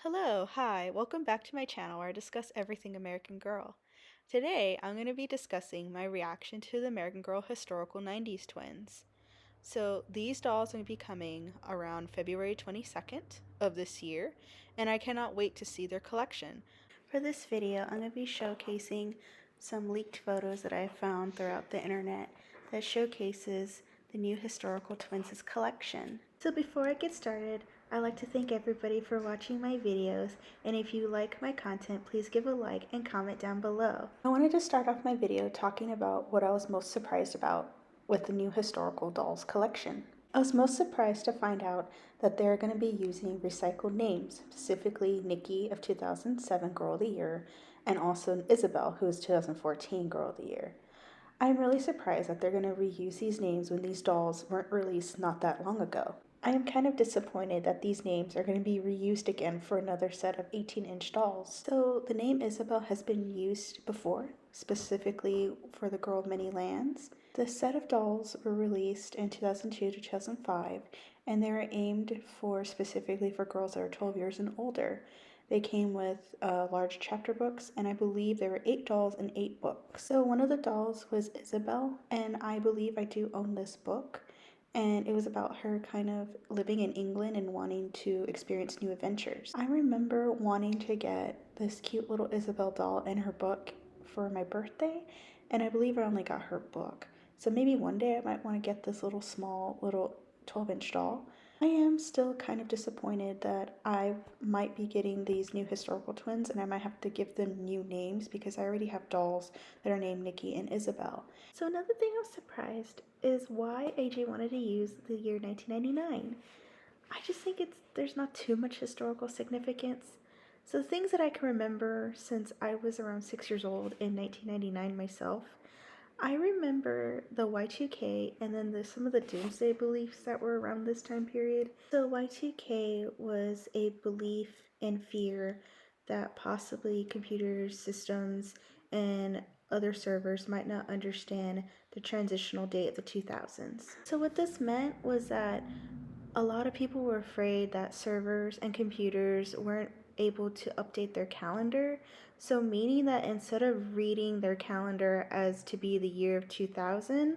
Hello, hi, welcome back to my channel where I discuss everything American Girl. Today, I'm going to be discussing my reaction to the American Girl historical 90s twins. So, these dolls are going to be coming around February 22nd of this year, and I cannot wait to see their collection. For this video, I'm going to be showcasing some leaked photos that I found throughout the internet that showcases the new historical twins' collection. So before I get started, I'd like to thank everybody for watching my videos, and if you like my content, please give a like and comment down below. I wanted to start off my video talking about what I was most surprised about with the new historical dolls collection. I was most surprised to find out that they're going to be using recycled names, specifically Nikki of 2007 Girl of the Year, and also Isabel, who is 2014 Girl of the Year. I'm really surprised that they're going to reuse these names when these dolls weren't released not that long ago. I am kind of disappointed that these names are going to be reused again for another set of 18-inch dolls. So the name Isabel has been used before, specifically for the Girl of Many Lands. The set of dolls were released in 2002 to 2005, and they were aimed for specifically for girls that are 12 years and older. They came with large chapter books, and I believe there were 8 dolls and 8 books. So one of the dolls was Isabel, and I believe I do own this book. And it was about her kind of living in England and wanting to experience new adventures. I remember wanting to get this cute little Isabel doll and her book for my birthday, and I believe I only got her book. So maybe one day I might want to get this little small little 12-inch doll. I am still kind of disappointed that I might be getting these new historical twins and I might have to give them new names because I already have dolls that are named Nikki and Isabel. So another thing I was surprised is why AJ wanted to use the year 1999. I just think there's not too much historical significance. So the things that I can remember since I was around 6 years old in 1999 myself, I remember the Y2K and then some of the doomsday beliefs that were around this time period. So Y2K was a belief and fear that possibly computers, systems, and other servers might not understand the transitional date of the 2000s. So what this meant was that a lot of people were afraid that servers and computers weren't able to update their calendar. So, meaning that instead of reading their calendar as to be the year of 2000,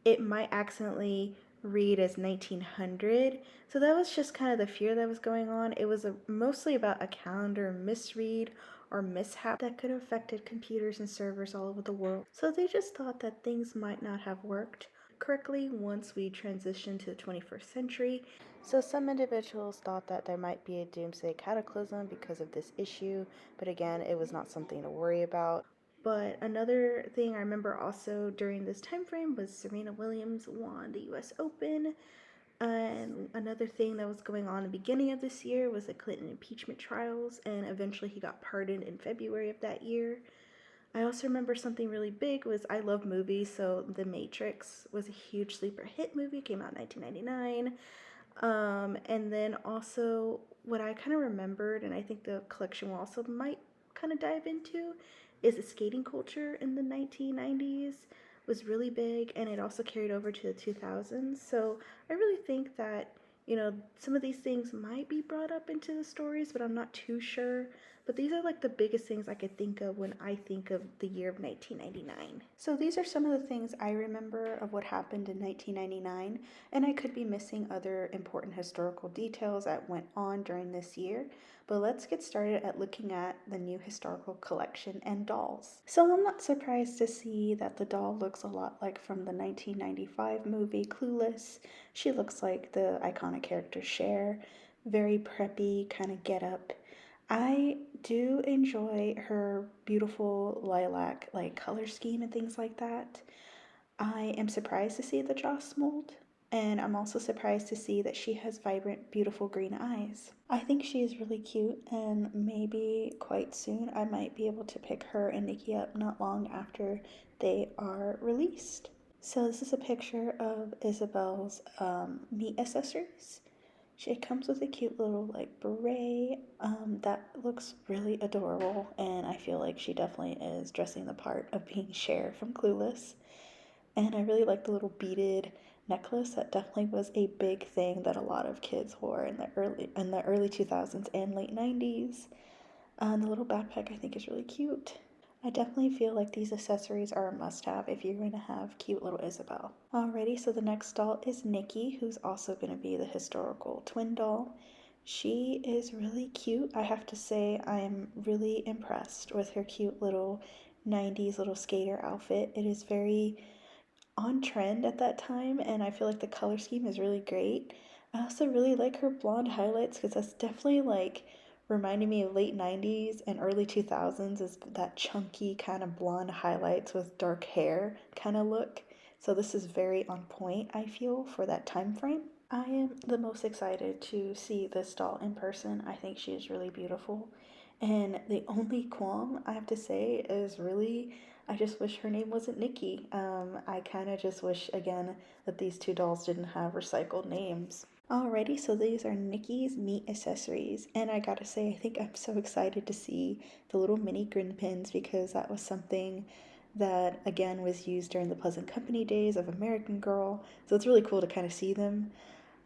it might accidentally read as 1900. So, that was just kind of the fear that was going on. It was mostly about a calendar misread or mishap that could have affected computers and servers all over the world. So, they just thought that things might not have worked correctly once we transitioned to the 21st century. So some individuals thought that there might be a doomsday cataclysm because of this issue, but again, it was not something to worry about. But another thing I remember also during this time frame was Serena Williams won the US Open. And another thing that was going on in the beginning of this year was the Clinton impeachment trials, and eventually he got pardoned in February of that year. I also remember something really big was I love movies, so The Matrix was a huge sleeper hit movie, came out in 1999. And then also what I kind of remembered, and I think the collection will also might kind of dive into, is the skating culture in the 1990s was really big, and it also carried over to the 2000s. So I really think that some of these things might be brought up into the stories, but I'm not too sure. But these are like the biggest things I could think of when I think of the year of 1999. So these are some of the things I remember of what happened in 1999, and I could be missing other important historical details that went on during this year. But let's get started at looking at the new historical collection and dolls. So I'm not surprised to see that the doll looks a lot like from the 1995 movie Clueless. She looks like the iconic character Cher, very preppy kind of get up. I do enjoy her beautiful lilac like color scheme and things like that. I am surprised to see the Joss mold, and I'm also surprised to see that she has vibrant, beautiful green eyes. I think she is really cute, and maybe quite soon I might be able to pick her and Nikki up not long after they are released. So this is a picture of Isabel's meat accessories. She comes with a cute little like beret that looks really adorable, and I feel like she definitely is dressing the part of being Cher from Clueless. And I really like the little beaded necklace. That definitely was a big thing that a lot of kids wore in the early 2000s and late 90s. And the little backpack I think is really cute. I definitely feel like these accessories are a must-have if you're going to have cute little Isabel. Alrighty, so the next doll is Nikki, who's also going to be the historical twin doll. She is really cute. I have to say I am really impressed with her cute little 90s little skater outfit. It is very on trend at that time, and I feel like the color scheme is really great. I also really like her blonde highlights because that's definitely like reminding me of late 90s and early 2000s is that chunky kind of blonde highlights with dark hair kind of look. So this is very on point, I feel, for that time frame. I am the most excited to see this doll in person. I think she is really beautiful. And the only qualm I have to say is really, I just wish her name wasn't Nikki. I kind of just wish, again, that these two dolls didn't have recycled names. Alrighty, so these are Nikki's meat accessories. And I gotta say, I think I'm so excited to see the little mini grin pins because that was something that, again, was used during the Pleasant Company days of American Girl. So it's really cool to kind of see them.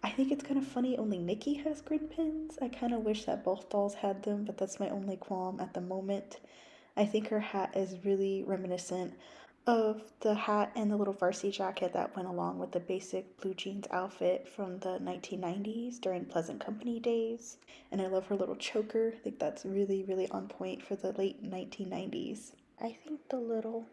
I think it's kind of funny only Nikki has grin pins. I kind of wish that both dolls had them, but that's my only qualm at the moment. I think her hat is really reminiscent of the hat and the little varsity jacket that went along with the basic blue jeans outfit from the 1990s during Pleasant Company days. And I love her little choker. I think that's really, really on point for the late 1990s. I think the little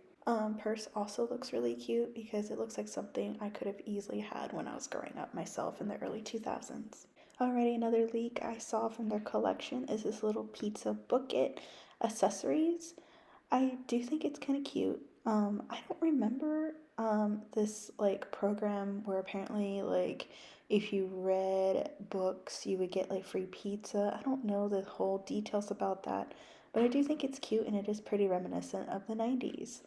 purse also looks really cute because it looks like something I could have easily had when I was growing up myself in the early 2000s. Alrighty, another leak I saw from their collection is this little pizza bucket accessories. I do think it's kind of cute. I don't remember this like program where apparently like if you read books you would get like free pizza. I don't know the whole details about that, but I do think it's cute and it is pretty reminiscent of the 90s.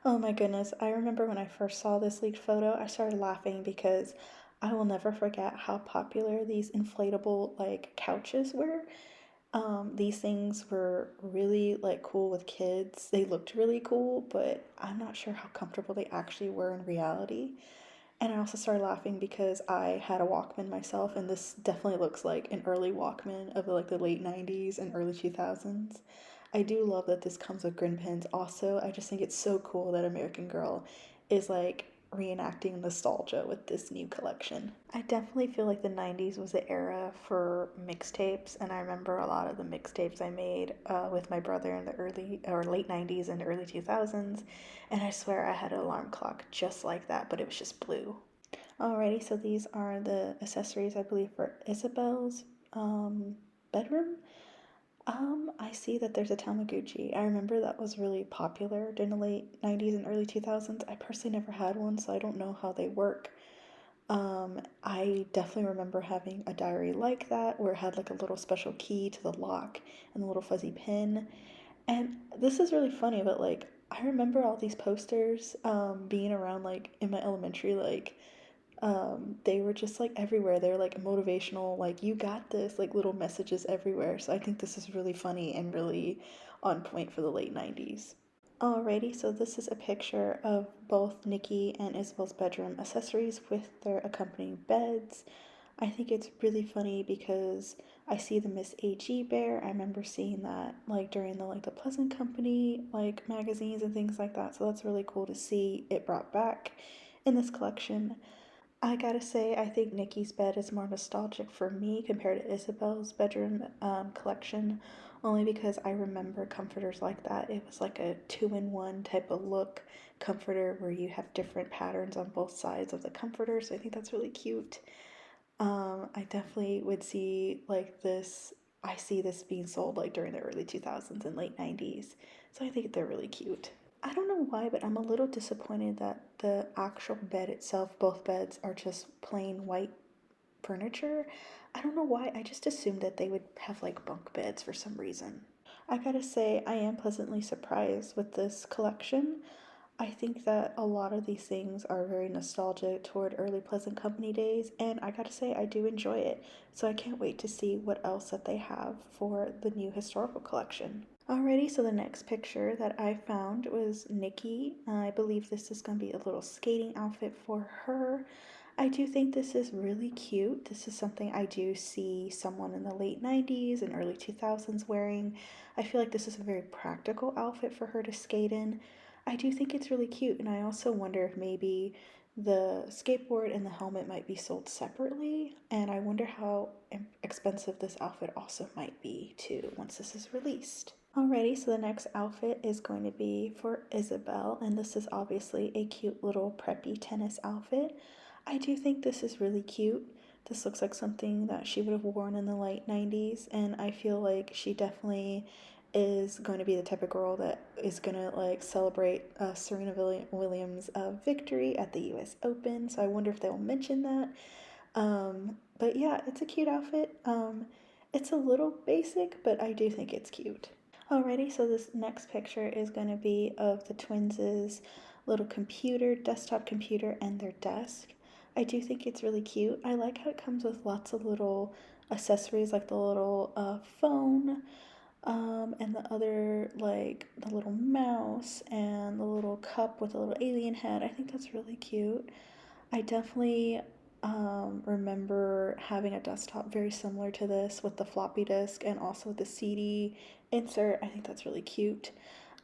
Oh my goodness, I remember when I first saw this leaked photo, I started laughing because I will never forget how popular these inflatable like couches were. These things were really like cool with kids. They looked really cool, but I'm not sure how comfortable they actually were in reality. And I also started laughing because I had a Walkman myself, and this definitely looks like an early Walkman of like the late 90s and early 2000s. I do love that this comes with grin pins. Also, I just think it's so cool that American Girl is like reenacting nostalgia with this new collection. I definitely feel like the 90s was the era for mixtapes, and I remember a lot of the mixtapes I made with my brother in the early or late 90s and early 2000s, and I swear I had an alarm clock just like that, but it was just blue. Alrighty, so these are the accessories I believe for Isabel's bedroom. I see that there's a Tamagotchi. I remember that was really popular during the late 90s and early 2000s. I personally never had one, so I don't know how they work. I definitely remember having a diary like that where it had like a little special key to the lock and a little fuzzy pin. And this is really funny, but like I remember all these posters being around like in my elementary like they were just like everywhere. They're like motivational, like you got this, like little messages everywhere. So I think this is really funny and really on point for the late 90s. Alrighty, so this is a picture of both Nikki and Isabel's bedroom accessories with their accompanying beds. I think it's really funny because I see the Miss AG bear. I remember seeing that like during the Pleasant Company like magazines and things like that. So that's really cool to see it brought back in this collection. I gotta say, I think Nikki's bed is more nostalgic for me compared to Isabel's bedroom collection, only because I remember comforters like that. It was like a two-in-one type of look comforter where you have different patterns on both sides of the comforter, so I think that's really cute. I definitely would see like this. I see this being sold like during the early 2000s and late 90s, so I think they're really cute. I don't know why, but I'm a little disappointed that the actual bed itself, both beds, are just plain white furniture. I don't know why, I just assumed that they would have like bunk beds for some reason. I gotta say, I am pleasantly surprised with this collection. I think that a lot of these things are very nostalgic toward early Pleasant Company days, and I gotta say, I do enjoy it. So I can't wait to see what else that they have for the new historical collection. Alrighty, so the next picture that I found was Nikki. I believe this is going to be a little skating outfit for her. I do think this is really cute. This is something I do see someone in the late 90s and early 2000s wearing. I feel like this is a very practical outfit for her to skate in. I do think it's really cute, and I also wonder if maybe the skateboard and the helmet might be sold separately, and I wonder how expensive this outfit also might be too once this is released. Alrighty, so the next outfit is going to be for Isabel, and this is obviously a cute little preppy tennis outfit. I do think this is really cute. This looks like something that she would have worn in the late 90s, and I feel like she definitely is going to be the type of girl that is going to like celebrate Serena Williams' victory at the US Open. So I wonder if they'll mention that. But yeah, it's a cute outfit. It's a little basic, but I do think it's cute. Alrighty, so this next picture is going to be of the twins' little computer, desktop computer, and their desk. I do think it's really cute. I like how it comes with lots of little accessories like the little phone, and the other, like the little mouse and the little cup with a little alien head. I think that's really cute. I definitely remember having a desktop very similar to this with the floppy disk and also the CD insert. I think that's really cute.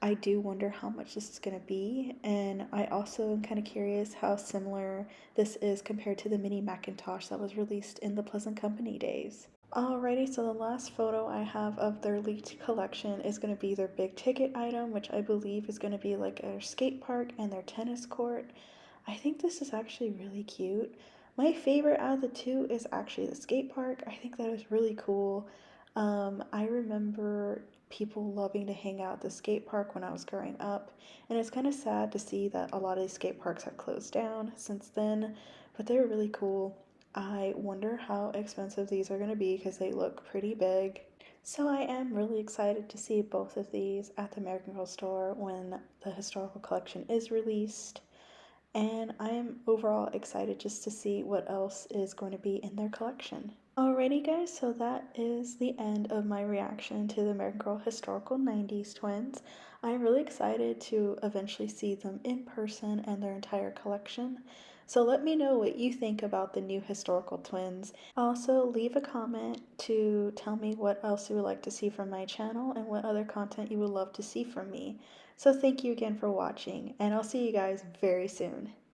I do wonder how much this is going to be, and I also am kind of curious how similar this is compared to the mini Macintosh that was released in the Pleasant Company days. Alrighty, so the last photo I have of their leaked collection is going to be their big ticket item, which I believe is going to be like their skate park and their tennis court. I think this is actually really cute. My favorite out of the two is actually the skate park. I think that is really cool. I remember people loving to hang out at the skate park when I was growing up, and it's kind of sad to see that a lot of these skate parks have closed down since then, but they're really cool. I wonder how expensive these are going to be because they look pretty big. So I am really excited to see both of these at the American Girl store when the historical collection is released. And I am overall excited just to see what else is going to be in their collection. Alrighty, guys, so that is the end of my reaction to the American Girl historical 90s twins. I'm really excited to eventually see them in person and their entire collection. So let me know what you think about the new historical twins. Also, leave a comment to tell me what else you would like to see from my channel and what other content you would love to see from me. So thank you again for watching, and I'll see you guys very soon.